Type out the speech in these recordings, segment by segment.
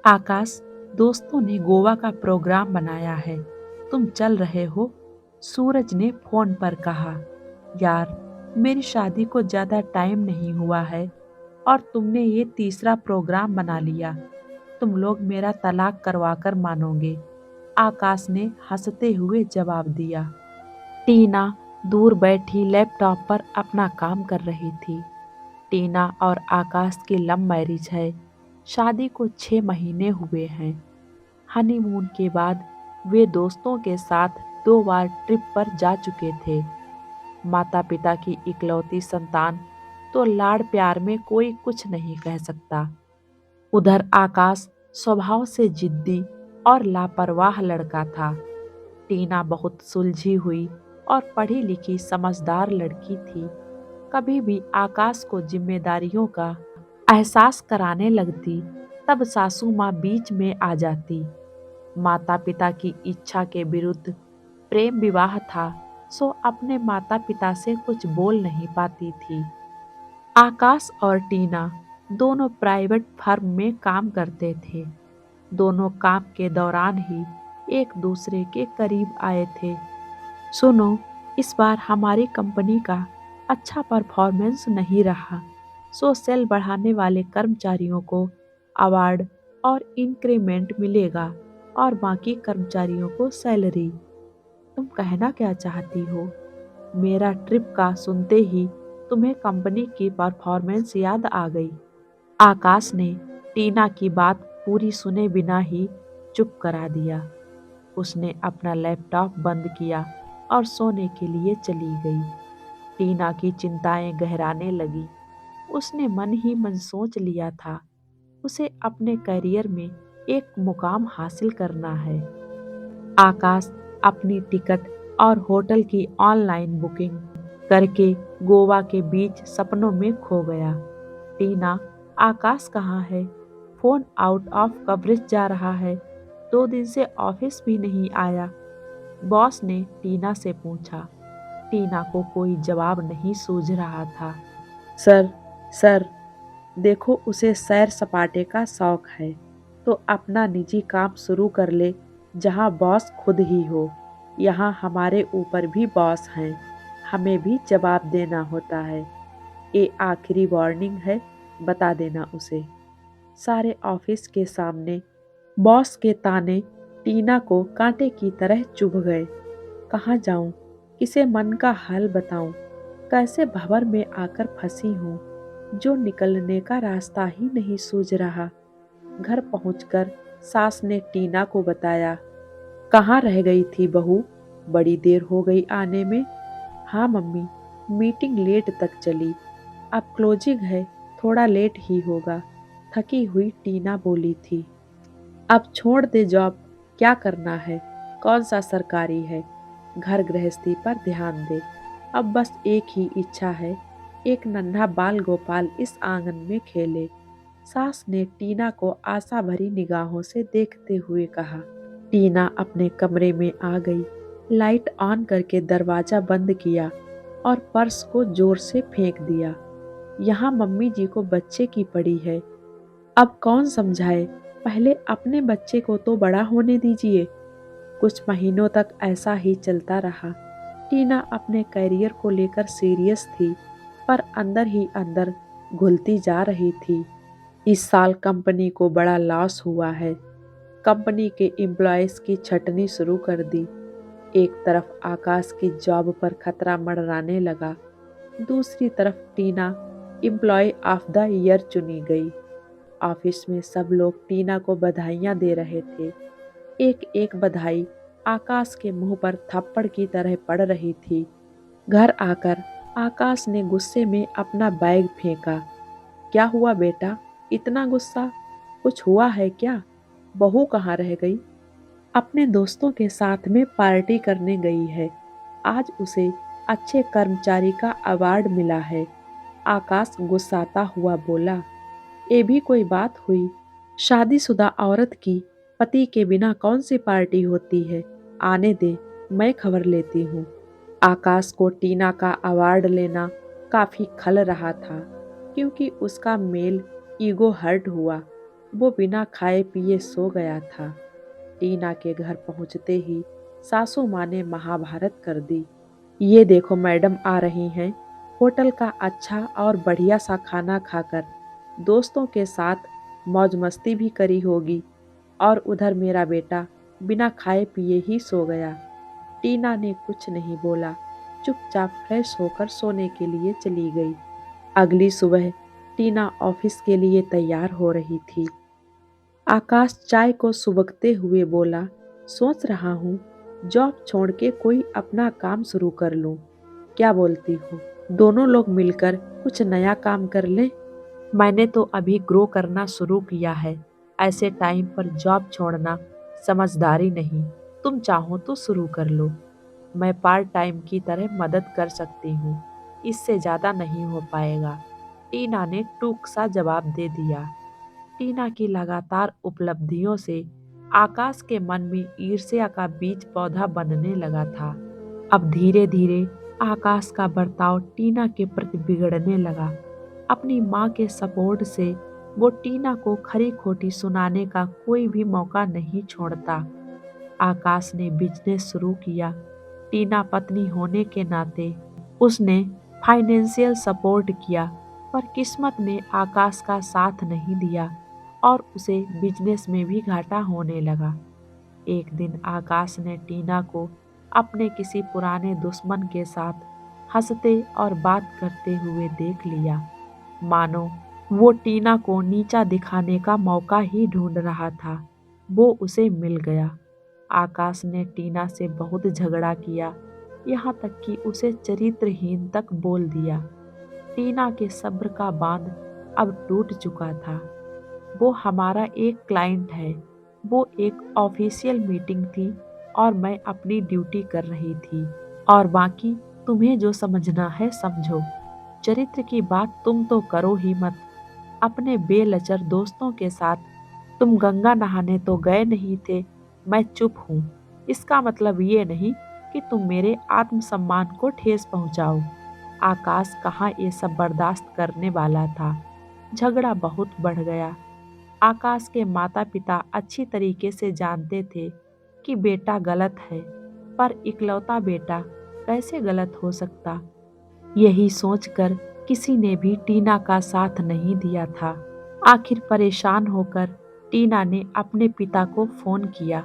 आकाश, दोस्तों ने गोवा का प्रोग्राम बनाया है, तुम चल रहे हो? सूरज ने फोन पर कहा। यार, मेरी शादी को ज्यादा टाइम नहीं हुआ है और तुमने ये तीसरा प्रोग्राम बना लिया। तुम लोग मेरा तलाक करवा कर मानोगे। आकाश ने हंसते हुए जवाब दिया। टीना दूर बैठी लैपटॉप पर अपना काम कर रही थी। टीना और आकाश की लव मैरिज है। शादी को 6 महीने हुए हैं। हनीमून के बाद वे दोस्तों के साथ 2 बार ट्रिप पर जा चुके थे। माता पिता की इकलौती संतान, तो लाड़ प्यार में कोई कुछ नहीं कह सकता। उधर आकाश स्वभाव से जिद्दी और लापरवाह लड़का था। टीना बहुत सुलझी हुई और पढ़ी लिखी समझदार लड़की थी। कभी भी आकाश को जिम्मेदारियों का एहसास कराने लगती, तब सासू माँ बीच में आ जाती। माता पिता की इच्छा के विरुद्ध प्रेम विवाह था, सो अपने माता पिता से कुछ बोल नहीं पाती थी। आकाश और टीना दोनों प्राइवेट फर्म में काम करते थे। दोनों काम के दौरान ही एक दूसरे के करीब आए थे। सुनो, इस बार हमारी कंपनी का अच्छा परफॉर्मेंस नहीं रहा, सो सेल बढ़ाने वाले कर्मचारियों को अवार्ड और इंक्रीमेंट मिलेगा और बाकी कर्मचारियों को सैलरी। तुम कहना क्या चाहती हो? मेरा ट्रिप का सुनते ही तुम्हें कंपनी की परफॉर्मेंस याद आ गई। आकाश ने टीना की बात पूरी सुने बिना ही चुप करा दिया। उसने अपना लैपटॉप बंद किया और सोने के लिए चली गई। टीना की चिंताएं गहराने लगी। उसने मन ही मन सोच लिया था, उसे अपने करियर में एक मुकाम हासिल करना है। आकाश अपनी टिकट और होटल की ऑनलाइन बुकिंग करके गोवा के बीच सपनों में खो गया। टीना, आकाश कहाँ है? फोन आउट ऑफ कवरेज जा रहा है। 2 दिन से ऑफिस भी नहीं आया। बॉस ने टीना से पूछा। टीना को कोई जवाब नहीं सूझ रहा था। सर, सर, देखो, उसे सैर सपाटे का शौक है तो अपना निजी काम शुरू कर ले, जहाँ बॉस खुद ही हो। यहाँ हमारे ऊपर भी बॉस हैं, हमें भी जवाब देना होता है। ये आखिरी वार्निंग है, बता देना उसे। सारे ऑफिस के सामने बॉस के ताने टीना को कांटे की तरह चुभ गए। कहाँ जाऊं? किसे मन का हाल बताऊं? कैसे भंवर में आकर फंसी हूँ, जो निकलने का रास्ता ही नहीं सूझ रहा। घर पहुंचकर सास ने टीना को बताया। कहाँ रह गई थी बहू? बड़ी देर हो गई आने में। हाँ मम्मी, मीटिंग लेट तक चली। अब क्लोजिंग है, थोड़ा लेट ही होगा। थकी हुई टीना बोली थी। अब छोड़ दे जॉब, क्या करना है? कौन सा सरकारी है? घर गृहस्थी पर ध्यान दे। अब बस एक ही इच्छा है, एक नन्हा बाल गोपाल इस आंगन में खेले। सास ने टीना को आशा भरी निगाहों से देखते हुए कहा। टीना अपने कमरे में आ गई, लाइट ऑन करके दरवाजा बंद किया और पर्स को जोर से फेंक दिया। यहाँ मम्मी जी को बच्चे की पड़ी है, अब कौन समझाए? पहले अपने बच्चे को तो बड़ा होने दीजिए। कुछ महीनों तक ऐसा ही चलता रहा। टीना अपने करियर को लेकर सीरियस थी, पर अंदर ही अंदर घुलती जा रही थी। इस साल कंपनी को बड़ा लॉस हुआ है। कंपनी के एम्प्लॉयज की छटनी शुरू कर दी। एक तरफ आकाश की जॉब पर खतरा मंडराने लगा, दूसरी तरफ टीना एम्प्लॉय ऑफ द ईयर चुनी गई। ऑफिस में सब लोग टीना को बधाइयां दे रहे थे। एक एक बधाई आकाश के मुंह पर थप्पड़ की तरह पड़ रही थी। घर आकर आकाश ने गुस्से में अपना बैग फेंका। क्या हुआ बेटा, इतना गुस्सा? कुछ हुआ है क्या? बहू कहाँ रह गई? अपने दोस्तों के साथ में पार्टी करने गई है। आज उसे अच्छे कर्मचारी का अवार्ड मिला है। आकाश गुस्साता हुआ बोला। ये भी कोई बात हुई? शादीशुदा औरत की पति के बिना कौन सी पार्टी होती है? आने दे, मैं खबर लेती हूँ। आकाश को टीना का अवार्ड लेना काफी खल रहा था, क्योंकि उसका मेल ईगो हर्ट हुआ। वो बिना खाए पिए सो गया था। टीना के घर पहुंचते ही सासू माँ ने महाभारत कर दी। ये देखो मैडम आ रही हैं, होटल का अच्छा और बढ़िया सा खाना खाकर दोस्तों के साथ मौज मस्ती भी करी होगी, और उधर मेरा बेटा बिना खाए पिए ही सो गया। टीना ने कुछ नहीं बोला, चुपचाप फ्रेश होकर सोने के लिए चली गई। अगली सुबह टीना ऑफिस के लिए तैयार हो रही थी। आकाश चाय को सुबकते हुए बोला, सोच रहा हूँ जॉब छोड़ के कोई अपना काम शुरू कर लूँ। क्या बोलती हो? दोनों लोग मिलकर कुछ नया काम कर लें। मैंने तो अभी ग्रो करना शुरू किया है। ऐसे टाइम पर जॉब छोड़ना समझदारी नहीं। तुम चाहो तो शुरू कर लो। मैं पार्ट टाइम की तरह मदद कर सकती हूँ। इससे ज़्यादा नहीं हो पाएगा। टीना ने टूक सा जवाब दे दिया। टीना की लगातार उपलब्धियों से आकाश के मन में ईर्ष्या का बीज पौधा बनने लगा था। अब धीरे धीरे आकाश का बर्ताव टीना के प्रति बिगड़ने लगा। अपनी माँ के सपोर्ट से वो टीना को खरी खोटी सुनाने का कोई भी मौका नहीं छोड़ता। आकाश ने बिजनेस शुरू किया। टीना पत्नी होने के नाते उसने फाइनेंशियल सपोर्ट किया, पर किस्मत ने आकाश का साथ नहीं दिया और उसे बिजनेस में भी घाटा होने लगा। एक दिन आकाश ने टीना को अपने किसी पुराने दुश्मन के साथ हंसते और बात करते हुए देख लिया, मानो वो टीना को नीचा दिखाने का मौका ही ढूंढ रहा था। वो उसे मिल गया। आकाश ने टीना से बहुत झगड़ा किया, यहाँ तक कि उसे चरित्रहीन तक बोल दिया। टीना के सब्र का बांध अब टूट चुका था। वो हमारा एक क्लाइंट है। वो एक ऑफिशियल मीटिंग थी और मैं अपनी ड्यूटी कर रही थी, और बाकी तुम्हें जो समझना है समझो। चरित्र की बात तुम तो करो ही मत। अपने बेलचर दोस्तों के साथ तुम गंगा नहाने तो गए नहीं थे। मैं चुप हूँ। इसका मतलब ये नहीं कि तुम मेरे आत्मसम्मान को ठेस पहुँचाओ। आकाश कहाँ ये सब बर्दाश्त करने वाला था। झगड़ा बहुत बढ़ गया। आकाश के माता पिता अच्छी तरीके से जानते थे कि बेटा गलत है, पर इकलौता बेटा कैसे गलत हो सकता। यही सोचकर किसी ने भी टीना का साथ नहीं दिया था। आखिर परेशान होकर टीना ने अपने पिता को फोन किया।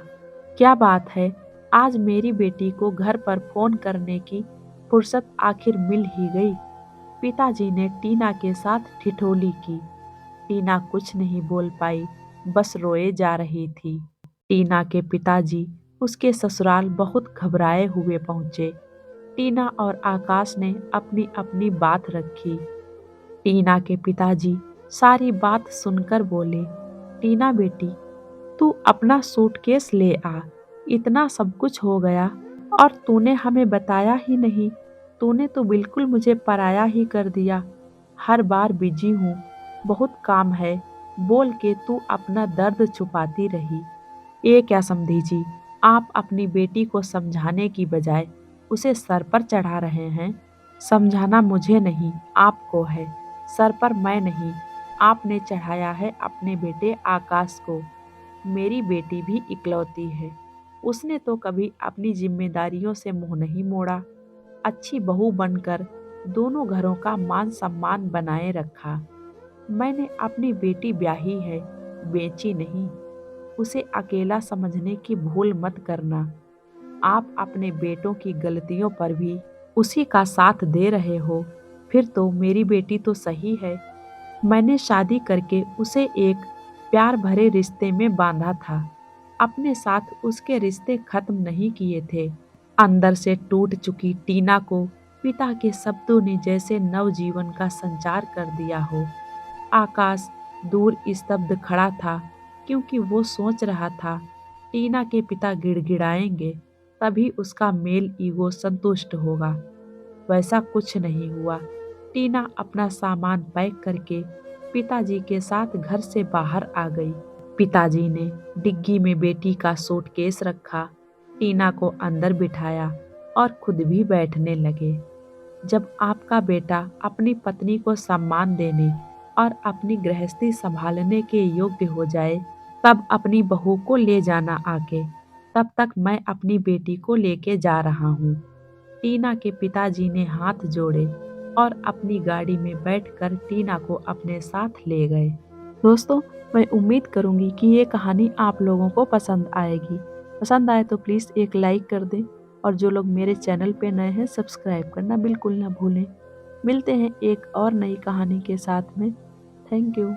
क्या बात है, आज मेरी बेटी को घर पर फोन करने की फुर्सत आखिर मिल ही गई। पिताजी ने टीना के साथ ठिठोली की। टीना कुछ नहीं बोल पाई, बस रोए जा रही थी। टीना के पिताजी उसके ससुराल बहुत घबराए हुए पहुंचे। टीना और आकाश ने अपनी अपनी बात रखी। टीना के पिताजी सारी बात सुनकर बोले, टीना बेटी, तू अपना सूटकेस ले आ। इतना सब कुछ हो गया और तूने हमें बताया ही नहीं। तूने तो बिल्कुल मुझे पराया ही कर दिया। हर बार बिजी हूँ, बहुत काम है, बोल के तू अपना दर्द छुपाती रही। ये क्या समधी जी, आप अपनी बेटी को समझाने की बजाय उसे सर पर चढ़ा रहे हैं। समझाना मुझे नहीं, आपको है। सर पर मैं नहीं, आपने चढ़ाया है अपने बेटे आकाश को। मेरी बेटी भी इकलौती है। उसने तो कभी अपनी जिम्मेदारियों से मुंह नहीं मोड़ा। अच्छी बहू बनकर दोनों घरों का मान सम्मान बनाए रखा। मैंने अपनी बेटी ब्याही है, बेची नहीं। उसे अकेला समझने की भूल मत करना। आप अपने बेटों की गलतियों पर भी उसी का साथ दे रहे हो। फिर तो मेरी बेटी तो सही है। मैंने शादी करके उसे एक प्यार भरे रिश्ते में बांधा था। अपने साथ उसके रिश्ते खत्म नहीं किए थे। अंदर से टूट चुकी टीना को पिता के शब्दों ने जैसे नवजीवन का संचार कर दिया हो। आकाश दूर स्तब्ध खड़ा था, क्योंकि वो सोच रहा था टीना के पिता गिड़गिड़ाएंगे, तभी उसका मेल ईगो संतुष्ट होगा। वैसा कुछ नहीं हुआ। टीना अपना सामान पैक करके पिताजी के साथ घर से बाहर आ गई। पिताजी ने डिग्गी में बेटी का सूटकेस रखा, टीना को अंदर बिठाया और खुद भी बैठने लगे। जब आपका बेटा अपनी पत्नी को सम्मान देने और अपनी गृहस्थी संभालने के योग्य हो जाए, तब अपनी बहू को ले जाना आके। तब तक मैं अपनी बेटी को लेके जा रहा हूँ। टीना के पिताजी ने हाथ जोड़े और अपनी गाड़ी में बैठकर टीना को अपने साथ ले गए। दोस्तों, मैं उम्मीद करूँगी कि ये कहानी आप लोगों को पसंद आएगी। पसंद आए तो प्लीज़ एक लाइक कर दें और जो लोग मेरे चैनल पे नए हैं सब्सक्राइब करना बिल्कुल ना भूलें। मिलते हैं एक और नई कहानी के साथ में। Thank you.